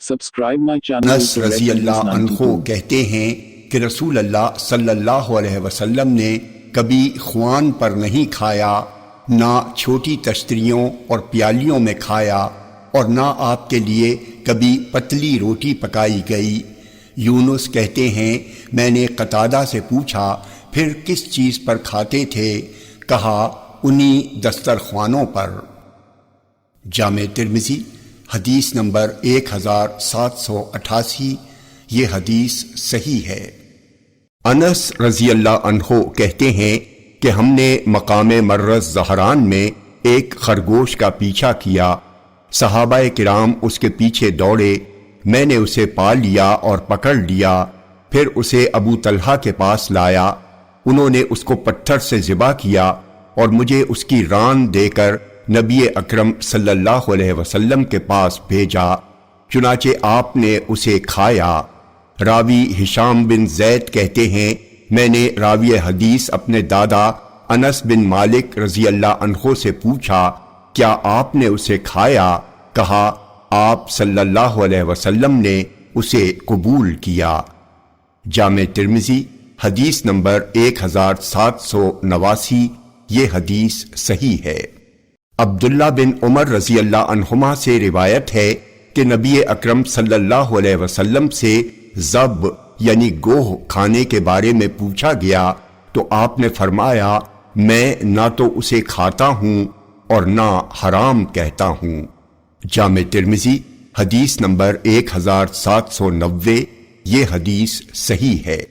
Subscribe my channel Anas to رضی Red اللہ News عنہ 92. کہتے ہیں کہ رسول اللہ صلی اللہ علیہ وسلم نے کبھی خوان پر نہیں کھایا، نہ چھوٹی تشتریوں اور پیالیوں میں کھایا، اور نہ آپ کے لیے کبھی پتلی روٹی پکائی گئی۔ یونس کہتے ہیں میں نے قتادہ سے پوچھا پھر کس چیز پر کھاتے تھے؟ کہا انہی دسترخوانوں پر۔ جامع ترمذی حدیث نمبر 1788، یہ حدیث صحیح ہے۔ انس رضی اللہ عنہ کہتے ہیں کہ ہم نے مقام مرز زہران میں ایک خرگوش کا پیچھا کیا، صحابہ کرام اس کے پیچھے دوڑے، میں نے اسے پا لیا اور پکڑ لیا، پھر اسے ابو طلحہ کے پاس لایا، انہوں نے اس کو پتھر سے ذبح کیا اور مجھے اس کی ران دے کر نبی اکرم صلی اللہ علیہ وسلم کے پاس بھیجا، چنانچہ آپ نے اسے کھایا۔ راوی ہشام بن زید کہتے ہیں میں نے راوی حدیث اپنے دادا انس بن مالک رضی اللہ عنہ سے پوچھا کیا آپ نے اسے کھایا؟ کہا آپ صلی اللہ علیہ وسلم نے اسے قبول کیا۔ جامع ترمذی حدیث نمبر 1789، یہ حدیث صحیح ہے۔ عبداللہ بن عمر رضی اللہ عنہما سے روایت ہے کہ نبی اکرم صلی اللہ علیہ وسلم سے ذب یعنی گوہ کھانے کے بارے میں پوچھا گیا تو آپ نے فرمایا میں نہ تو اسے کھاتا ہوں اور نہ حرام کہتا ہوں۔ جامع ترمذی حدیث نمبر 1790، یہ حدیث صحیح ہے۔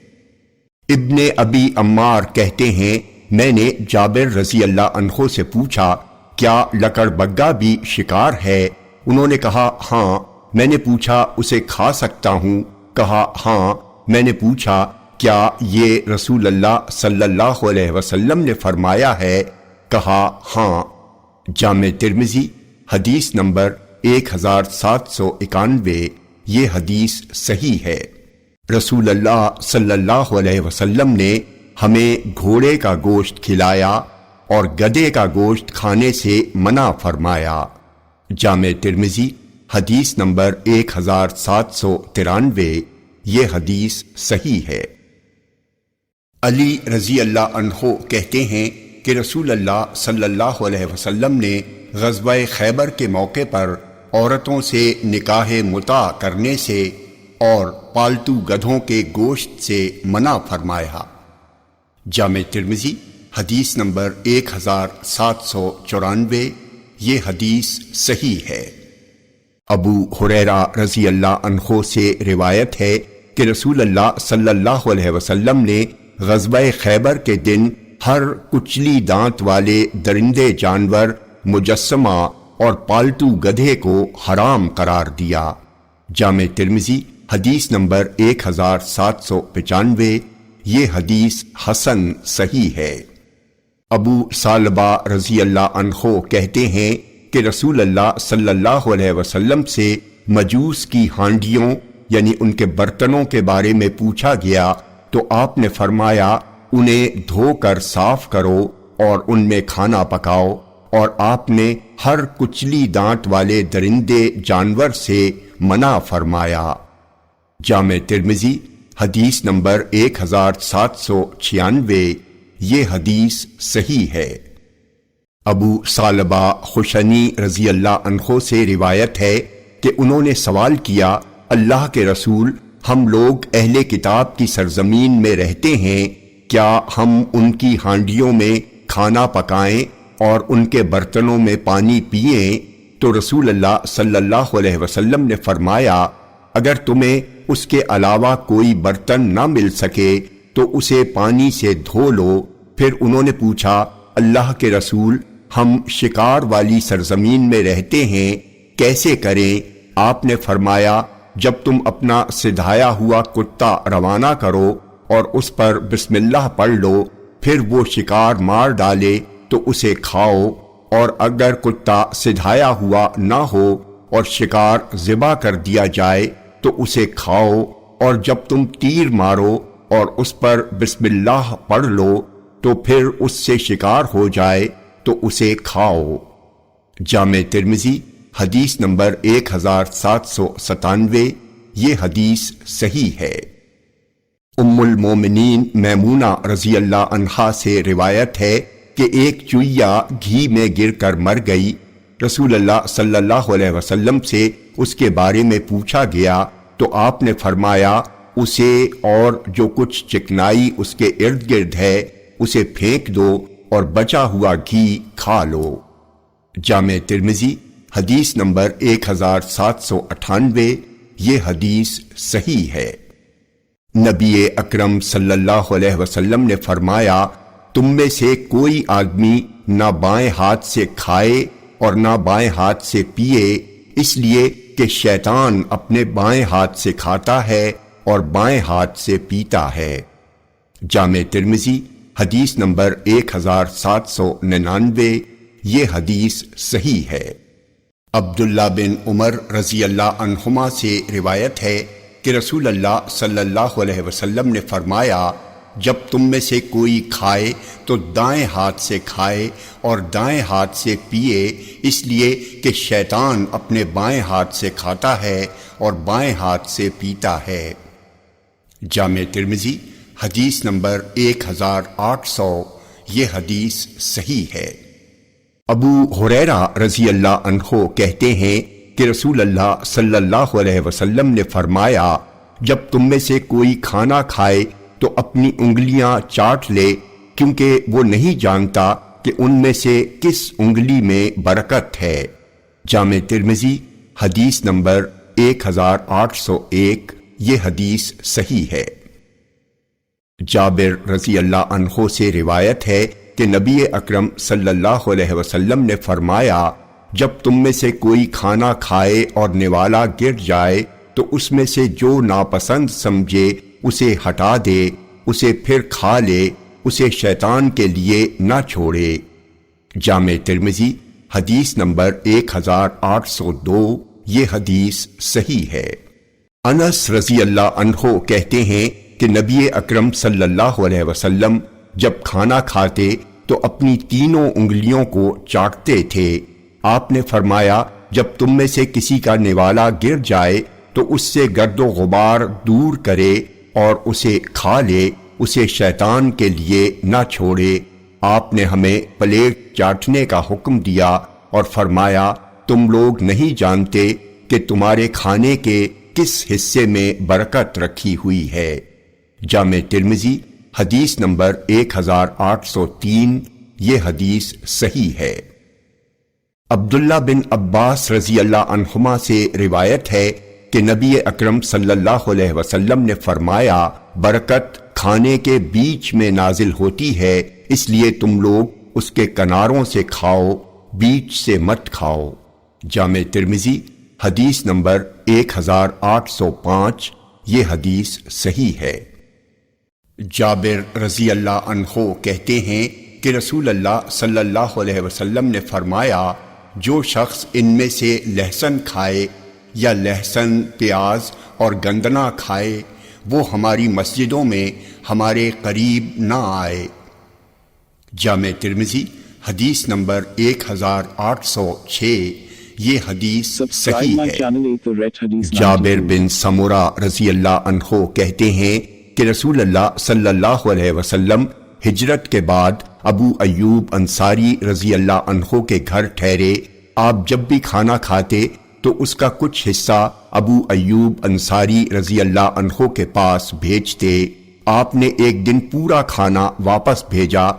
ابن ابی عمار کہتے ہیں میں نے جابر رضی اللہ عنہ سے پوچھا کیا لکڑ بگا بھی شکار ہے؟ انہوں نے کہا ہاں۔ میں نے پوچھا اسے کھا سکتا ہوں؟ کہا ہاں۔ میں نے پوچھا کیا یہ رسول اللہ صلی اللہ علیہ وسلم نے فرمایا ہے؟ کہا ہاں۔ جامع ترمذی حدیث نمبر 1791، یہ حدیث صحیح ہے۔ رسول اللہ صلی اللہ علیہ وسلم نے ہمیں گھوڑے کا گوشت کھلایا اور گدھے کا گوشت کھانے سے منع فرمایا۔ جامع ترمذی حدیث نمبر 1793، یہ حدیث صحیح ہے۔ علی رضی اللہ عنہ کہتے ہیں کہ رسول اللہ صلی اللہ علیہ وسلم نے غزوہ خیبر کے موقع پر عورتوں سے نکاح متع کرنے سے اور پالتو گدھوں کے گوشت سے منع فرمایا۔ جامع ترمذی حدیث نمبر 1794، یہ حدیث صحیح ہے۔ ابو ہریرہ رضی اللہ عنہ سے روایت ہے کہ رسول اللہ صلی اللہ علیہ وسلم نے غزوہ خیبر کے دن ہر کچلی دانت والے درندے جانور، مجسمہ اور پالتو گدھے کو حرام قرار دیا۔ جامع ترمذی حدیث نمبر 1795، یہ حدیث حسن صحیح ہے۔ ابو ثعلبہ رضی اللہ عنہ کہتے ہیں کہ رسول اللہ صلی اللہ علیہ وسلم سے مجوس کی ہانڈیوں یعنی ان کے برتنوں کے بارے میں پوچھا گیا تو آپ نے فرمایا انہیں دھو کر صاف کرو اور ان میں کھانا پکاؤ، اور آپ نے ہر کچلی دانت والے درندے جانور سے منع فرمایا۔ جامع ترمذی حدیث نمبر 1796، یہ حدیث صحیح ہے۔ ابو ثعلبہ خشنی رضی اللہ عنہ سے روایت ہے کہ انہوں نے سوال کیا اللہ کے رسول ہم لوگ اہل کتاب کی سرزمین میں رہتے ہیں، کیا ہم ان کی ہانڈیوں میں کھانا پکائیں اور ان کے برتنوں میں پانی پئیں؟ تو رسول اللہ صلی اللہ علیہ وسلم نے فرمایا اگر تمہیں اس کے علاوہ کوئی برتن نہ مل سکے تو اسے پانی سے دھو لو۔ پھر انہوں نے پوچھا اللہ کے رسول ہم شکار والی سرزمین میں رہتے ہیں، کیسے کریں؟ آپ نے فرمایا جب تم اپنا سدھایا ہوا کتا روانہ کرو اور اس پر بسم اللہ پڑھ لو، پھر وہ شکار مار ڈالے تو اسے کھاؤ، اور اگر کتا سدھایا ہوا نہ ہو اور شکار ذبح کر دیا جائے تو اسے کھاؤ، اور جب تم تیر مارو اور اس پر بسم اللہ پڑھ لو تو پھر اس سے شکار ہو جائے تو اسے کھاؤ۔ جامع ترمذی حدیث نمبر 1797، یہ حدیث صحیح ہے۔ ام المومنین میمونہ رضی اللہ عنہا سے روایت ہے کہ ایک چوہیا گھی میں گر کر مر گئی۔ رسول اللہ صلی اللہ علیہ وسلم سے اس کے بارے میں پوچھا گیا تو آپ نے فرمایا اسے اور جو کچھ چکنائی اس کے ارد گرد ہے اسے پھینک دو اور بچا ہوا گھی کھا لو۔ جامع ترمذی حدیث نمبر 1798، یہ حدیث صحیح ہے۔ نبی اکرم صلی اللہ علیہ وسلم نے فرمایا تم میں سے کوئی آدمی نہ بائیں ہاتھ سے کھائے اور نہ بائیں ہاتھ سے پیے، اس لیے کہ شیطان اپنے بائیں ہاتھ سے کھاتا ہے اور بائیں ہاتھ سے پیتا ہے۔ جامع ترمذی حدیث نمبر 1799، یہ حدیث صحیح ہے۔ عبداللہ بن عمر رضی اللہ عنہما سے روایت ہے کہ رسول اللہ صلی اللہ علیہ وسلم نے فرمایا جب تم میں سے کوئی کھائے تو دائیں ہاتھ سے کھائے اور دائیں ہاتھ سے پیے، اس لیے کہ شیطان اپنے بائیں ہاتھ سے کھاتا ہے اور بائیں ہاتھ سے پیتا ہے۔ جامع ترمذی حدیث نمبر 1800، یہ حدیث صحیح ہے۔ ابو ہریرہ رضی اللہ عنہ کہتے ہیں کہ رسول اللہ صلی اللہ علیہ وسلم نے فرمایا جب تم میں سے کوئی کھانا کھائے تو اپنی انگلیاں چاٹ لے، کیونکہ وہ نہیں جانتا کہ ان میں سے کس انگلی میں برکت ہے۔ جامع ترمذی حدیث نمبر 1801، یہ حدیث صحیح ہے۔ جابر رضی اللہ عنہ سے روایت ہے کہ نبی اکرم صلی اللہ علیہ وسلم نے فرمایا جب تم میں سے کوئی کھانا کھائے اور نوالا گر جائے تو اس میں سے جو ناپسند سمجھے اسے ہٹا دے، اسے پھر کھا لے، اسے شیطان کے لیے نہ چھوڑے۔ جامع ترمذی حدیث نمبر 1802، یہ حدیث صحیح ہے۔ انس رضی اللہ عنہ کہتے ہیں کہ نبی اکرم صلی اللہ علیہ وسلم جب کھانا کھاتے تو اپنی تینوں انگلیوں کو چاٹتے تھے۔ آپ نے فرمایا جب تم میں سے کسی کا نوالا گر جائے تو اس سے گرد و غبار دور کرے اور اسے کھا لے، اسے شیطان کے لیے نہ چھوڑے۔ آپ نے ہمیں پلیٹ چاٹنے کا حکم دیا اور فرمایا تم لوگ نہیں جانتے کہ تمہارے کھانے کے کس حصے میں برکت رکھی ہوئی ہے۔ جامع ترمذی حدیث نمبر 1803، یہ حدیث صحیح ہے۔ عبداللہ بن عباس رضی اللہ عنہما سے روایت ہے کہ نبی اکرم صلی اللہ علیہ وسلم نے فرمایا برکت کھانے کے بیچ میں نازل ہوتی ہے، اس لیے تم لوگ اس کے کناروں سے کھاؤ، بیچ سے مت کھاؤ۔ جامع ترمذی حدیث نمبر 1805، یہ حدیث صحیح ہے۔ جابر رضی اللہ عنہ کہتے ہیں کہ رسول اللہ صلی اللہ علیہ وسلم نے فرمایا جو شخص ان میں سے لہسن کھائے یا لہسن، پیاز اور گندنا کھائے وہ ہماری مسجدوں میں ہمارے قریب نہ آئے۔ جامع ترمذی حدیث نمبر 1806، یہ حدیث صحیح ہے۔ جابر بن سمرہ رضی اللہ عنہ کہتے ہیں کہ رسول اللہ صلی اللہ علیہ وسلم ہجرت کے بعد ابو ایوب انصاری رضی اللہ عنہ کے گھر ٹھہرے۔ آپ جب بھی کھانا کھاتے تو اس کا کچھ حصہ ابو ایوب انصاری رضی اللہ عنہ کے پاس بھیجتے۔ آپ نے ایک دن پورا کھانا واپس بھیجا،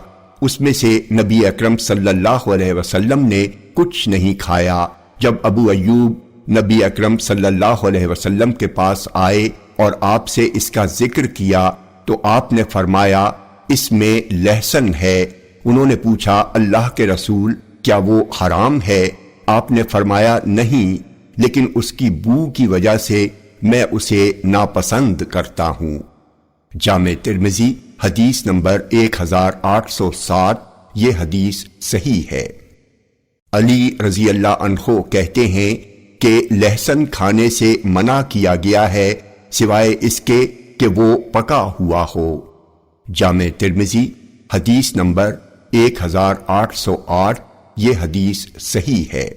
اس میں سے نبی اکرم صلی اللہ علیہ وسلم نے کچھ نہیں کھایا۔ جب ابو ایوب نبی اکرم صلی اللہ علیہ وسلم کے پاس آئے اور آپ سے اس کا ذکر کیا تو آپ نے فرمایا اس میں لہسن ہے۔ انہوں نے پوچھا اللہ کے رسول کیا وہ حرام ہے؟ آپ نے فرمایا نہیں، لیکن اس کی بو کی وجہ سے میں اسے ناپسند کرتا ہوں۔ جامع ترمذی حدیث نمبر 1807، یہ حدیث صحیح ہے۔ علی رضی اللہ عنہ کہتے ہیں کہ لہسن کھانے سے منع کیا گیا ہے سوائے اس کے کہ وہ پکا ہوا ہو۔ جامع ترمذی حدیث نمبر 1808، یہ حدیث صحیح ہے۔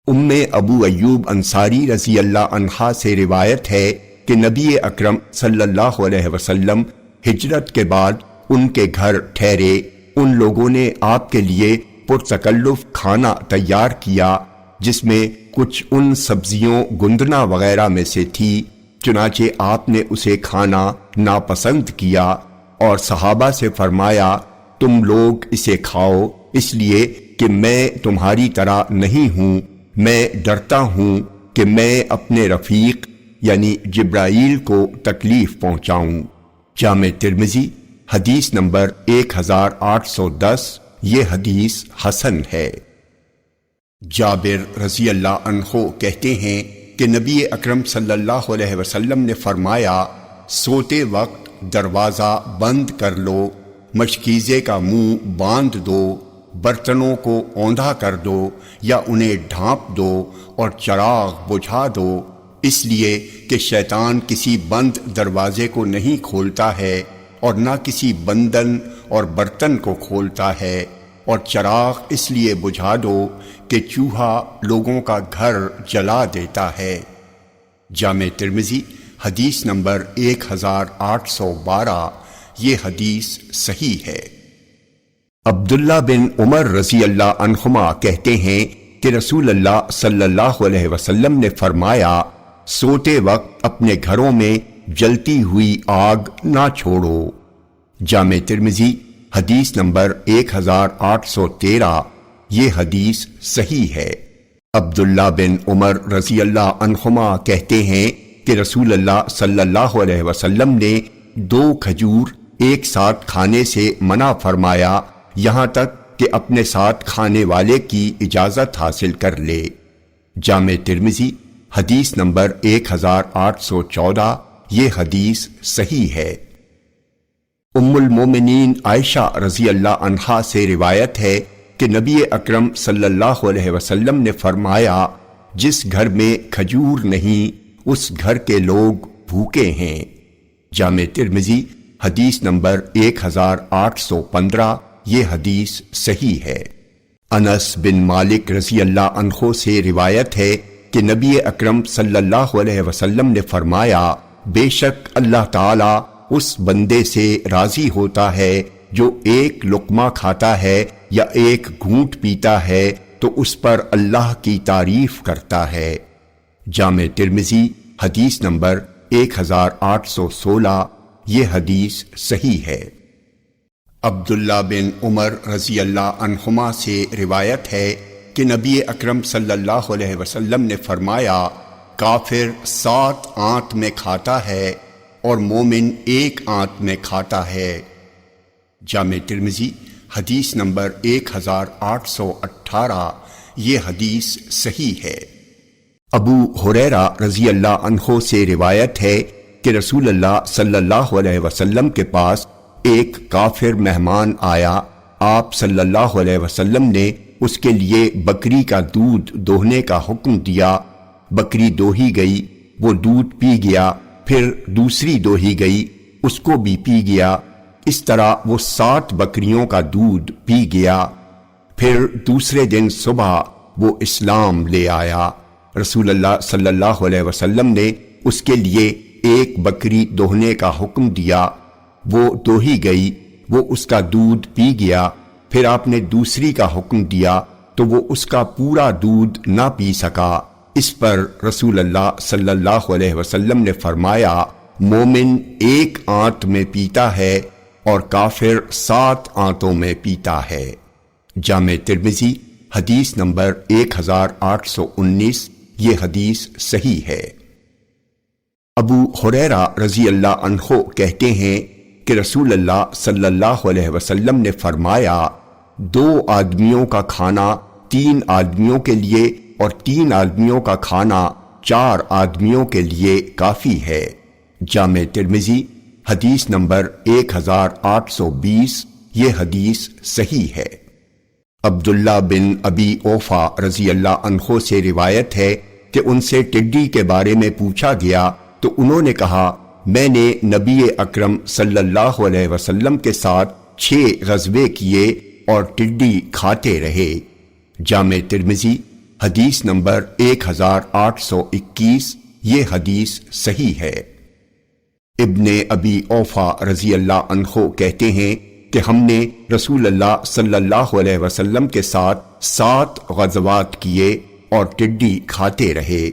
ام ابو ایوب انصاری رضی اللہ عنہا سے روایت ہے کہ نبی اکرم صلی اللہ علیہ وسلم ہجرت کے بعد ان کے گھر ٹھہرے۔ ان لوگوں نے آپ کے لیے پرتکلف کھانا تیار کیا جس میں کچھ ان سبزیوں گندنا وغیرہ میں سے تھی، چنانچہ آپ نے اسے کھانا ناپسند کیا اور صحابہ سے فرمایا تم لوگ اسے کھاؤ، اس لیے کہ میں تمہاری طرح نہیں ہوں، میں ڈرتا ہوں کہ میں اپنے رفیق یعنی جبرائیل کو تکلیف پہنچاؤں۔ جامع ترمذی حدیث نمبر 1810۔ یہ حدیث حسن ہے۔ جابر رضی اللہ عنہ کہتے ہیں کہ نبی اکرم صلی اللہ علیہ وسلم نے فرمایا سوتے وقت دروازہ بند کر لو، مشکیزے کا منہ باندھ دو، برتنوں کو اوندھا کر دو یا انہیں ڈھانپ دو اور چراغ بجھا دو، اس لیے کہ شیطان کسی بند دروازے کو نہیں کھولتا ہے اور نہ کسی بندن اور برتن کو کھولتا ہے، اور چراغ اس لیے بجھا دو کہ چوہا لوگوں کا گھر جلا دیتا ہے۔ جامع ترمذی حدیث نمبر 1812۔ یہ حدیث صحیح ہے۔ عبداللہ بن عمر رضی اللہ عنہما کہتے ہیں کہ رسول اللہ صلی اللہ علیہ وسلم نے فرمایا سوتے وقت اپنے گھروں میں جلتی ہوئی آگ نہ چھوڑو۔ جامع ترمذی حدیث نمبر 1813۔ یہ حدیث صحیح ہے۔ عبداللہ بن عمر رضی اللہ عنہما کہتے ہیں کہ رسول اللہ صلی اللہ علیہ وسلم نے 2 کھجور ایک ساتھ کھانے سے منع فرمایا، یہاں تک کہ اپنے ساتھ کھانے والے کی اجازت حاصل کر لے۔ جامع ترمذی حدیث نمبر 1814۔ یہ حدیث صحیح ہے۔ ام المومنین عائشہ رضی اللہ عنہا سے روایت ہے کہ نبی اکرم صلی اللہ علیہ وسلم نے فرمایا جس گھر میں کھجور نہیں اس گھر کے لوگ بھوکے ہیں۔ جامع ترمذی حدیث نمبر 1815۔ یہ حدیث صحیح ہے۔ انس بن مالک رضی اللہ عنہ سے روایت ہے کہ نبی اکرم صلی اللہ علیہ وسلم نے فرمایا بے شک اللہ تعالی اس بندے سے راضی ہوتا ہے جو ایک لقمہ کھاتا ہے یا ایک گھونٹ پیتا ہے تو اس پر اللہ کی تعریف کرتا ہے۔ جامع ترمذی حدیث نمبر 1816۔ یہ حدیث صحیح ہے۔ عبداللہ بن عمر رضی اللہ عنہما سے روایت ہے کہ نبی اکرم صلی اللہ علیہ وسلم نے فرمایا کافر 7 آنت میں کھاتا ہے اور مومن 1 آنت میں کھاتا ہے۔ جامع ترمذی حدیث نمبر 1818۔ یہ حدیث صحیح ہے۔ ابو ہریرہ رضی اللہ عنہ سے روایت ہے کہ رسول اللہ صلی اللہ علیہ وسلم کے پاس ایک کافر مہمان آیا، آپ صلی اللہ علیہ وسلم نے اس کے لیے بکری کا دودھ دوہنے کا حکم دیا۔ بکری دوہی گئی، وہ دودھ پی گیا، پھر دوسری دوہی گئی، اس کو بھی پی گیا، اس طرح وہ 7 بکریوں کا دودھ پی گیا۔ پھر دوسرے دن صبح وہ اسلام لے آیا۔ رسول اللہ صلی اللہ علیہ وسلم نے اس کے لیے ایک بکری دوہنے کا حکم دیا، وہ دوہی گئی، وہ اس کا دودھ پی گیا، پھر آپ نے دوسری کا حکم دیا تو وہ اس کا پورا دودھ نہ پی سکا۔ اس پر رسول اللہ صلی اللہ علیہ وسلم نے فرمایا مومن 1 آنت میں پیتا ہے اور کافر 7 آنتوں میں پیتا ہے۔ جامع ترمذی حدیث نمبر 1819۔ یہ حدیث صحیح ہے۔ ابو ہریرہ رضی اللہ عنہ کہتے ہیں کہ رسول اللہ صلی اللہ علیہ وسلم نے فرمایا 2 آدمیوں کا کھانا 3 آدمیوں کے لیے اور 3 آدمیوں کا کھانا 4 آدمیوں کے لیے کافی ہے۔ جامع ترمذی حدیث نمبر 1820۔ یہ حدیث صحیح ہے۔ عبداللہ بن ابی اوفا رضی اللہ عنہ سے روایت ہے کہ ان سے ٹڈی کے بارے میں پوچھا گیا تو انہوں نے کہا میں نے نبی اکرم صلی اللہ علیہ وسلم کے ساتھ 6 غزوے کیے اور ٹڈی کھاتے رہے۔ جامع ترمذی حدیث نمبر 1821، یہ حدیث صحیح ہے۔ ابن ابی اوفا رضی اللہ عنہ کہتے ہیں کہ ہم نے رسول اللہ صلی اللہ علیہ وسلم کے ساتھ 7 غزوات کیے اور ٹڈی کھاتے رہے۔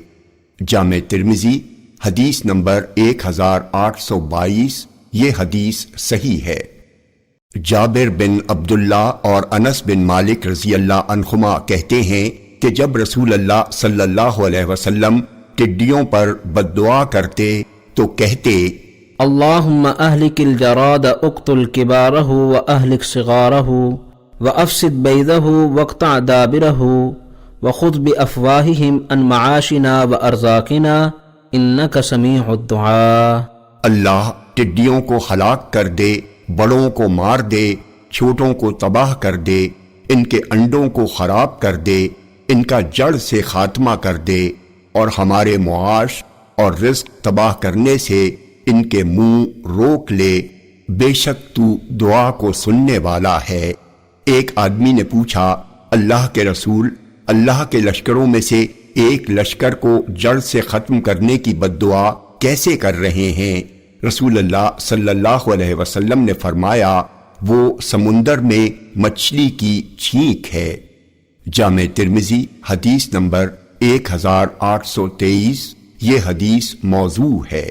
جامع ترمذی حدیث نمبر 1822، یہ حدیث صحیح ہے۔ جابر بن عبداللہ اور انس بن مالک رضی اللہ عنہما کہتے ہیں کہ جب رسول اللہ صلی اللہ علیہ وسلم ٹڈیوں پر بد دعا کرتے تو کہتے اللہم اہلک الجراد اقتل کبارہ و اہلک صغارہ و افسد بیدہ واقطع دابرہ وخذ بافواہہم ان معاشنا و ارزاقنا انک سمیع الدعاء۔ اللہ ٹڈیوں کو ہلاک کر دے، بڑوں کو مار دے، چھوٹوں کو تباہ کر دے، ان کے انڈوں کو خراب کر دے، ان کا جڑ سے خاتمہ کر دے، اور ہمارے معاش اور رزق تباہ کرنے سے ان کے منہ روک لے، بے شک تو دعا کو سننے والا ہے۔ ایک آدمی نے پوچھا، اللہ کے رسول، اللہ کے لشکروں میں سے ایک لشکر کو جڑ سے ختم کرنے کی بد دعا کیسے کر رہے ہیں؟ رسول اللہ صلی اللہ علیہ وسلم نے فرمایا، وہ سمندر میں مچھلی کی چھینک ہے۔ جامع ترمذی حدیث نمبر 1823، یہ حدیث موضوع ہے۔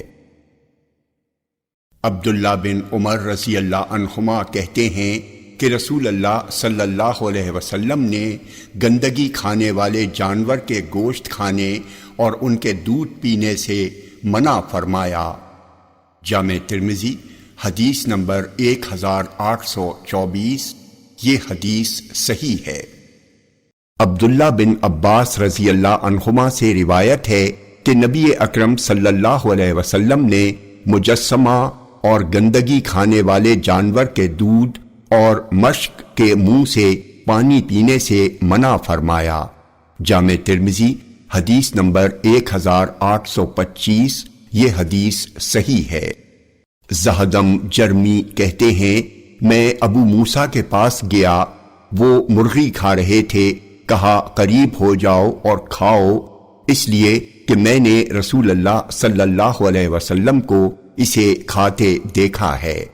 عبداللہ بن عمر رضی اللہ عنہما کہتے ہیں کہ رسول اللہ صلی اللہ علیہ وسلم نے گندگی کھانے والے جانور کے گوشت کھانے اور ان کے دودھ پینے سے منع فرمایا۔ جامع ترمذی حدیث نمبر 1824، یہ حدیث صحیح ہے۔ عبداللہ بن عباس رضی اللہ عنہما سے روایت ہے کہ نبی اکرم صلی اللہ علیہ وسلم نے مجسمہ اور گندگی کھانے والے جانور کے دودھ اور مشک کے منہ سے پانی پینے سے منع فرمایا۔ جامع ترمذی حدیث نمبر 1825، یہ حدیث صحیح ہے۔ زہدم جرمی کہتے ہیں، میں ابو موسیٰ کے پاس گیا، وہ مرغی کھا رہے تھے، کہا قریب ہو جاؤ اور کھاؤ، اس لیے کہ میں نے رسول اللہ صلی اللہ علیہ وسلم کو اسے کھاتے دیکھا ہے۔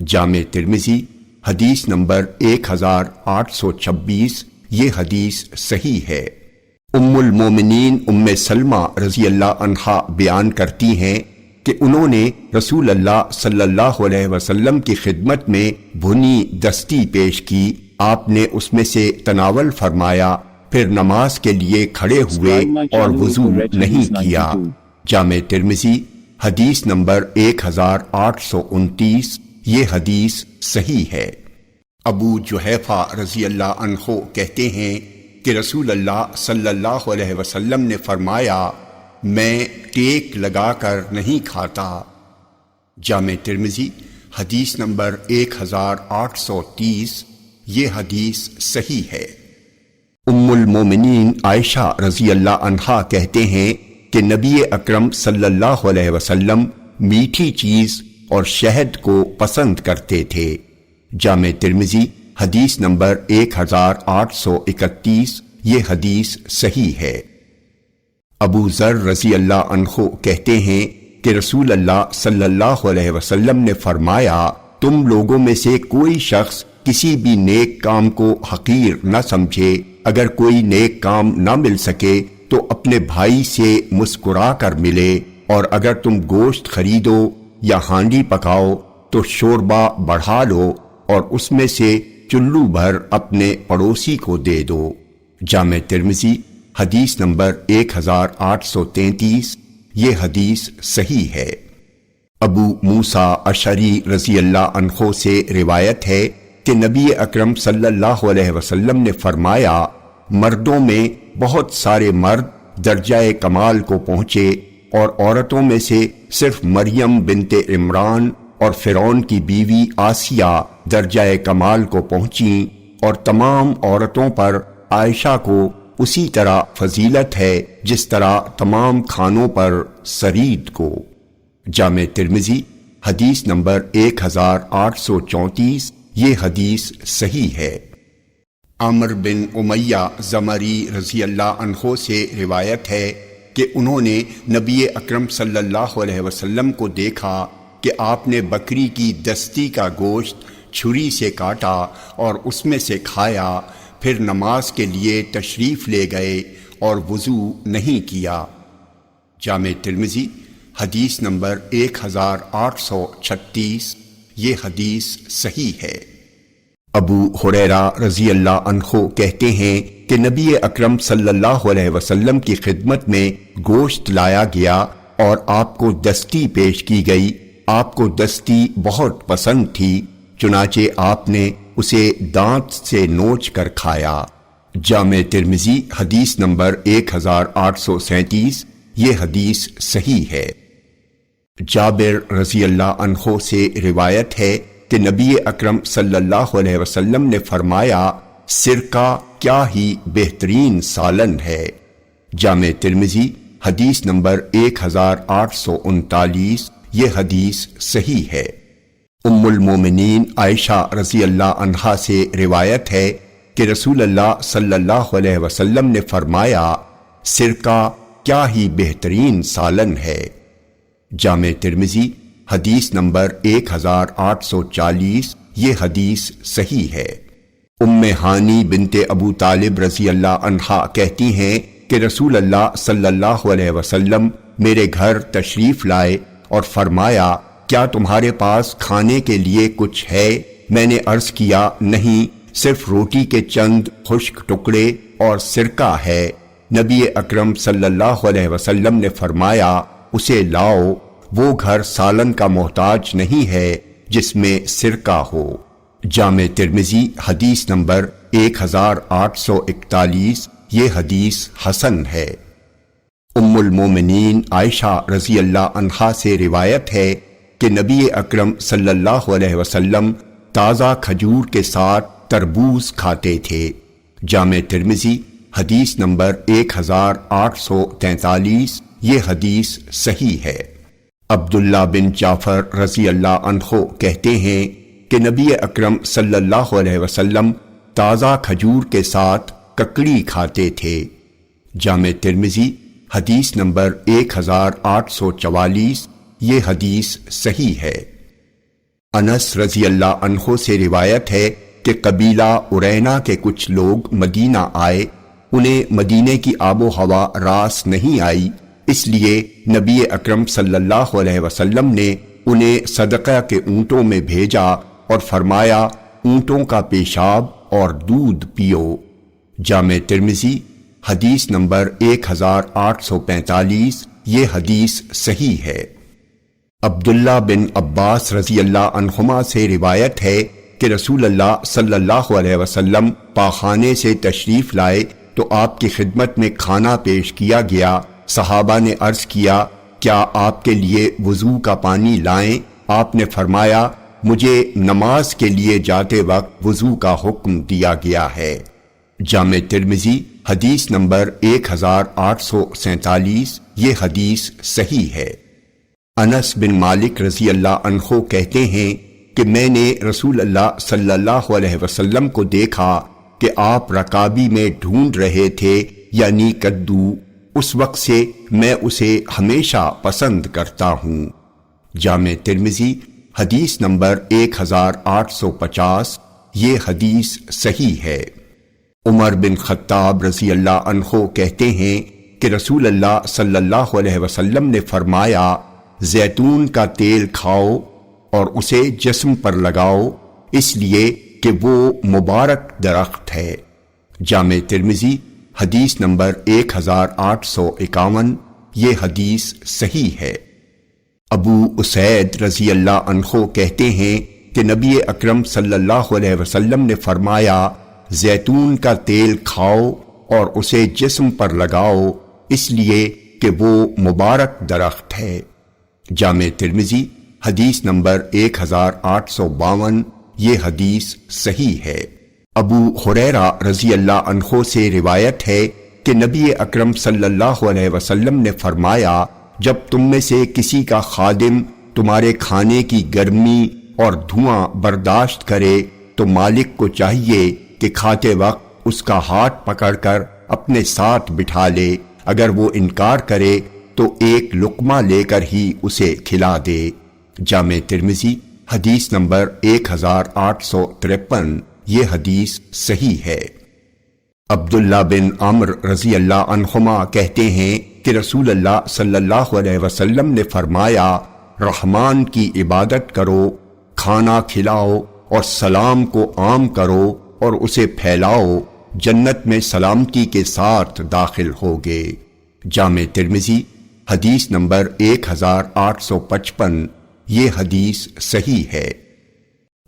جامع ترمذی حدیث نمبر 1826، یہ حدیث صحیح ہے۔ ام المومنین ام سلمہ رضی اللہ عنہا بیان کرتی ہیں کہ انہوں نے رسول اللہ صلی اللہ علیہ وسلم کی خدمت میں بھنی دستی پیش کی، آپ نے اس میں سے تناول فرمایا، پھر نماز کے لیے کھڑے ہوئے اور وضو نہیں کیا۔ جامع ترمذی حدیث نمبر 1829، یہ حدیث صحیح ہے۔ ابو جحیفہ رضی اللہ عنہ کہتے ہیں کہ رسول اللہ صلی اللہ علیہ وسلم نے فرمایا، میں ٹیک لگا کر نہیں کھاتا۔ جامع ترمذی حدیث نمبر 1830، یہ حدیث صحیح ہے۔ ام المومنین عائشہ رضی اللہ عنہا کہتے ہیں کہ نبی اکرم صلی اللہ علیہ وسلم میٹھی چیز اور شہد کو پسند کرتے تھے۔ جامع ترمذی حدیث نمبر 1831، یہ حدیث صحیح ہے۔ ابو ذر رضی اللہ عنہ کہتے ہیں کہ رسول اللہ صلی اللہ علیہ وسلم نے فرمایا، تم لوگوں میں سے کوئی شخص کسی بھی نیک کام کو حقیر نہ سمجھے، اگر کوئی نیک کام نہ مل سکے تو اپنے بھائی سے مسکرا کر ملے، اور اگر تم گوشت خریدو یا ہانڈی پکاؤ تو شوربہ بڑھا لو اور اس میں سے چلو بھر اپنے پڑوسی کو دے دو۔ جامع ترمذی حدیث نمبر 1833، یہ حدیث صحیح ہے۔ ابو موسیٰ اشعری رضی اللہ عنہ سے روایت ہے کہ نبی اکرم صلی اللہ علیہ وسلم نے فرمایا، مردوں میں بہت سارے مرد درجہ کمال کو پہنچے اور عورتوں میں سے صرف مریم بنت عمران اور فرعون کی بیوی آسیہ درجہ کمال کو پہنچیں، اور تمام عورتوں پر عائشہ کو اسی طرح فضیلت ہے جس طرح تمام کھانوں پر سرید کو۔ جامع ترمذی حدیث نمبر 1834، یہ حدیث صحیح ہے۔ عمر بن امیہ زمری رضی اللہ عنہ سے روایت ہے کہ انہوں نے نبی اکرم صلی اللہ علیہ وسلم کو دیکھا کہ آپ نے بکری کی دستی کا گوشت چھری سے کاٹا اور اس میں سے کھایا، پھر نماز کے لیے تشریف لے گئے اور وضو نہیں کیا۔ جامع ترمذی حدیث نمبر 1836۔ یہ حدیث صحیح ہے۔ ابو ہریرہ رضی اللہ عنہ کہتے ہیں کہ نبی اکرم صلی اللہ علیہ وسلم کی خدمت میں گوشت لایا گیا اور آپ کو دستی پیش کی گئی۔ آپ کو دستی بہت پسند تھی، چنانچہ آپ نے اسے دانت سے نوچ کر کھایا۔ جامع ترمذی حدیث نمبر 1837۔ یہ حدیث صحیح ہے۔ جابر رضی اللہ عنہ سے روایت ہے کہ نبی اکرم صلی اللہ علیہ وسلم نے فرمایا، سرکہ کیا ہی بہترین سالن ہے۔ جامع ترمذی حدیث نمبر 1839۔ یہ حدیث صحیح ہے۔ ام المومنین عائشہ رضی اللہ عنہا سے روایت ہے کہ رسول اللہ صلی اللہ علیہ وسلم نے فرمایا، سرکہ کیا ہی بہترین سالن ہے۔ جامع ترمذی حدیث نمبر 1840۔ یہ حدیث صحیح ہے۔ ام ہانی بنت ابو طالب رضی اللہ عنہا کہتی ہیں کہ رسول اللہ صلی اللہ علیہ وسلم میرے گھر تشریف لائے اور فرمایا، کیا تمہارے پاس کھانے کے لیے کچھ ہے؟ میں نے عرض کیا، نہیں، صرف روٹی کے چند خشک ٹکڑے اور سرکہ ہے۔ نبی اکرم صلی اللہ علیہ وسلم نے فرمایا، اسے لاؤ، وہ گھر سالن کا محتاج نہیں ہے جس میں سرکہ ہو۔ جامع ترمذی حدیث نمبر 1841۔ یہ حدیث حسن ہے۔ ام المومنین عائشہ رضی اللہ عنہا سے روایت ہے کہ نبی اکرم صلی اللہ علیہ وسلم تازہ کھجور کے ساتھ تربوز کھاتے تھے۔ جامع ترمذی حدیث نمبر 1843۔ یہ حدیث صحیح ہے۔ عبداللہ بن جعفر رضی اللہ عنہ کہتے ہیں کہ نبی اکرم صلی اللہ علیہ وسلم تازہ کھجور کے ساتھ ککڑی کھاتے تھے۔ جامع ترمذی حدیث نمبر 1844۔ یہ حدیث صحیح ہے۔ انس رضی اللہ عنہ سے روایت ہے کہ قبیلہ ارینا کے کچھ لوگ مدینہ آئے، انہیں مدینے کی آب و ہوا راس نہیں آئی، اس لیے نبی اکرم صلی اللہ علیہ وسلم نے انہیں صدقہ کے اونٹوں میں بھیجا اور فرمایا، اونٹوں کا پیشاب اور دودھ پیو۔ جامع ترمذی حدیث نمبر 1845۔ یہ حدیث صحیح ہے۔ عبداللہ بن عباس رضی اللہ عنہما سے روایت ہے کہ رسول اللہ صلی اللہ علیہ وسلم پاخانے سے تشریف لائے تو آپ کی خدمت میں کھانا پیش کیا گیا۔ صحابہ نے عرض کیا، کیا آپ کے لیے وضو کا پانی لائیں؟ آپ نے فرمایا، مجھے نماز کے لیے جاتے وقت وضو کا حکم دیا گیا ہے۔ جامع ترمذی حدیث نمبر 1847۔ یہ حدیث صحیح ہے۔ انس بن مالک رضی اللہ عنہ کہتے ہیں کہ میں نے رسول اللہ صلی اللہ علیہ وسلم کو دیکھا کہ آپ رکابی میں ڈھونڈ رہے تھے، یعنی کدو۔ اس وقت سے میں اسے ہمیشہ پسند کرتا ہوں۔ جامع ترمذی حدیث نمبر 1850۔ یہ حدیث صحیح ہے۔ عمر بن خطاب رضی اللہ عنہ کہتے ہیں کہ رسول اللہ صلی اللہ علیہ وسلم نے فرمایا، زیتون کا تیل کھاؤ اور اسے جسم پر لگاؤ، اس لیے کہ وہ مبارک درخت ہے۔ جامع ترمذی حدیث نمبر 1851۔ یہ حدیث صحیح ہے۔ ابو اسید رضی اللہ عنہ کہتے ہیں کہ نبی اکرم صلی اللہ علیہ وسلم نے فرمایا، زیتون کا تیل کھاؤ اور اسے جسم پر لگاؤ، اس لیے کہ وہ مبارک درخت ہے۔ جامع ترمذی حدیث نمبر 1852۔ یہ حدیث صحیح ہے۔ ابو ہریرہ رضی اللہ عنہ سے روایت ہے کہ نبی اکرم صلی اللہ علیہ وسلم نے فرمایا، جب تم میں سے کسی کا خادم تمہارے کھانے کی گرمی اور دھواں برداشت کرے تو مالک کو چاہیے کہ کھاتے وقت اس کا ہاتھ پکڑ کر اپنے ساتھ بٹھا لے، اگر وہ انکار کرے تو ایک لقمہ لے کر ہی اسے کھلا دے۔ جامع ترمذی حدیث نمبر 1853۔ یہ حدیث صحیح ہے۔ عبداللہ بن عمر رضی اللہ عنہما کہتے ہیں کہ رسول اللہ صلی اللہ علیہ وسلم نے فرمایا، رحمان کی عبادت کرو، کھانا کھلاؤ اور سلام کو عام کرو اور اسے پھیلاؤ، جنت میں سلامتی کے ساتھ داخل ہوگے۔ جامع ترمذی حدیث نمبر 1855۔ یہ حدیث صحیح ہے۔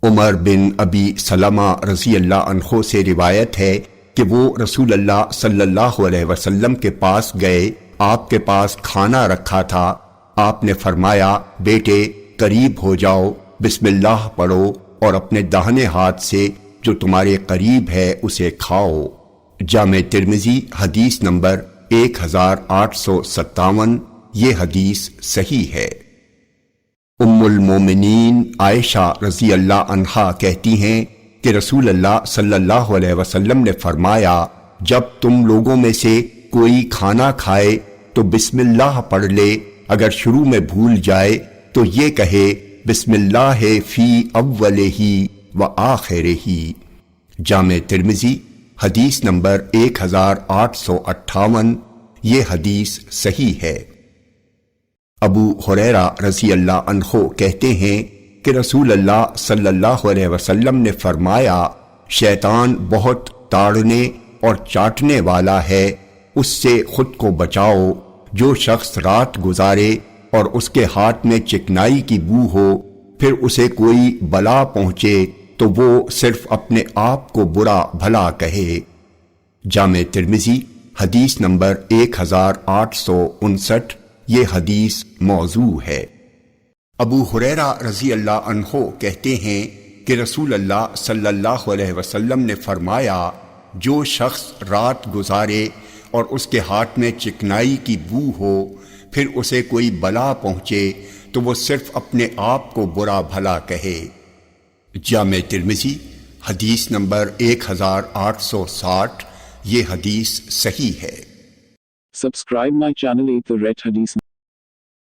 عمر بن ابی سلمہ رضی اللہ عنہ سے روایت ہے کہ وہ رسول اللہ صلی اللہ علیہ وسلم کے پاس گئے، آپ کے پاس کھانا رکھا تھا، آپ نے فرمایا، بیٹے قریب ہو جاؤ، بسم اللہ پڑھو اور اپنے داہنے ہاتھ سے جو تمہارے قریب ہے اسے کھاؤ۔ جامع ترمذی حدیث نمبر 1857۔ یہ حدیث صحیح ہے۔ ام المومنین عائشہ رضی اللہ عنہا کہتی ہیں کہ رسول اللہ صلی اللہ علیہ وسلم نے فرمایا، جب تم لوگوں میں سے کوئی کھانا کھائے تو بسم اللہ پڑھ لے، اگر شروع میں بھول جائے تو یہ کہے، بسم اللہ فی اولہ و آخرہ۔ جامع ترمذی حدیث نمبر 1858۔ یہ حدیث صحیح ہے۔ ابو ہریرہ رضی اللہ عنہ کہتے ہیں کہ رسول اللہ صلی اللہ علیہ وسلم نے فرمایا، شیطان بہت تاڑنے اور چاٹنے والا ہے، اس سے خود کو بچاؤ۔ جو شخص رات گزارے اور اس کے ہاتھ میں چکنائی کی بو ہو، پھر اسے کوئی بلا پہنچے تو وہ صرف اپنے آپ کو برا بھلا کہے۔ جامع ترمذی حدیث نمبر 1859۔ یہ حدیث موضوع ہے۔ ابو ہریرہ رضی اللہ عنہ کہتے ہیں کہ رسول اللہ صلی اللہ علیہ وسلم نے فرمایا، جو شخص رات گزارے اور اس کے ہاتھ میں چکنائی کی بو ہو، پھر اسے کوئی بلا پہنچے تو وہ صرف اپنے آپ کو برا بھلا کہے۔ جامع ترمذی حدیث نمبر 1860۔ یہ حدیث صحیح ہے۔ Subscribe my channel Eat the Red Hadith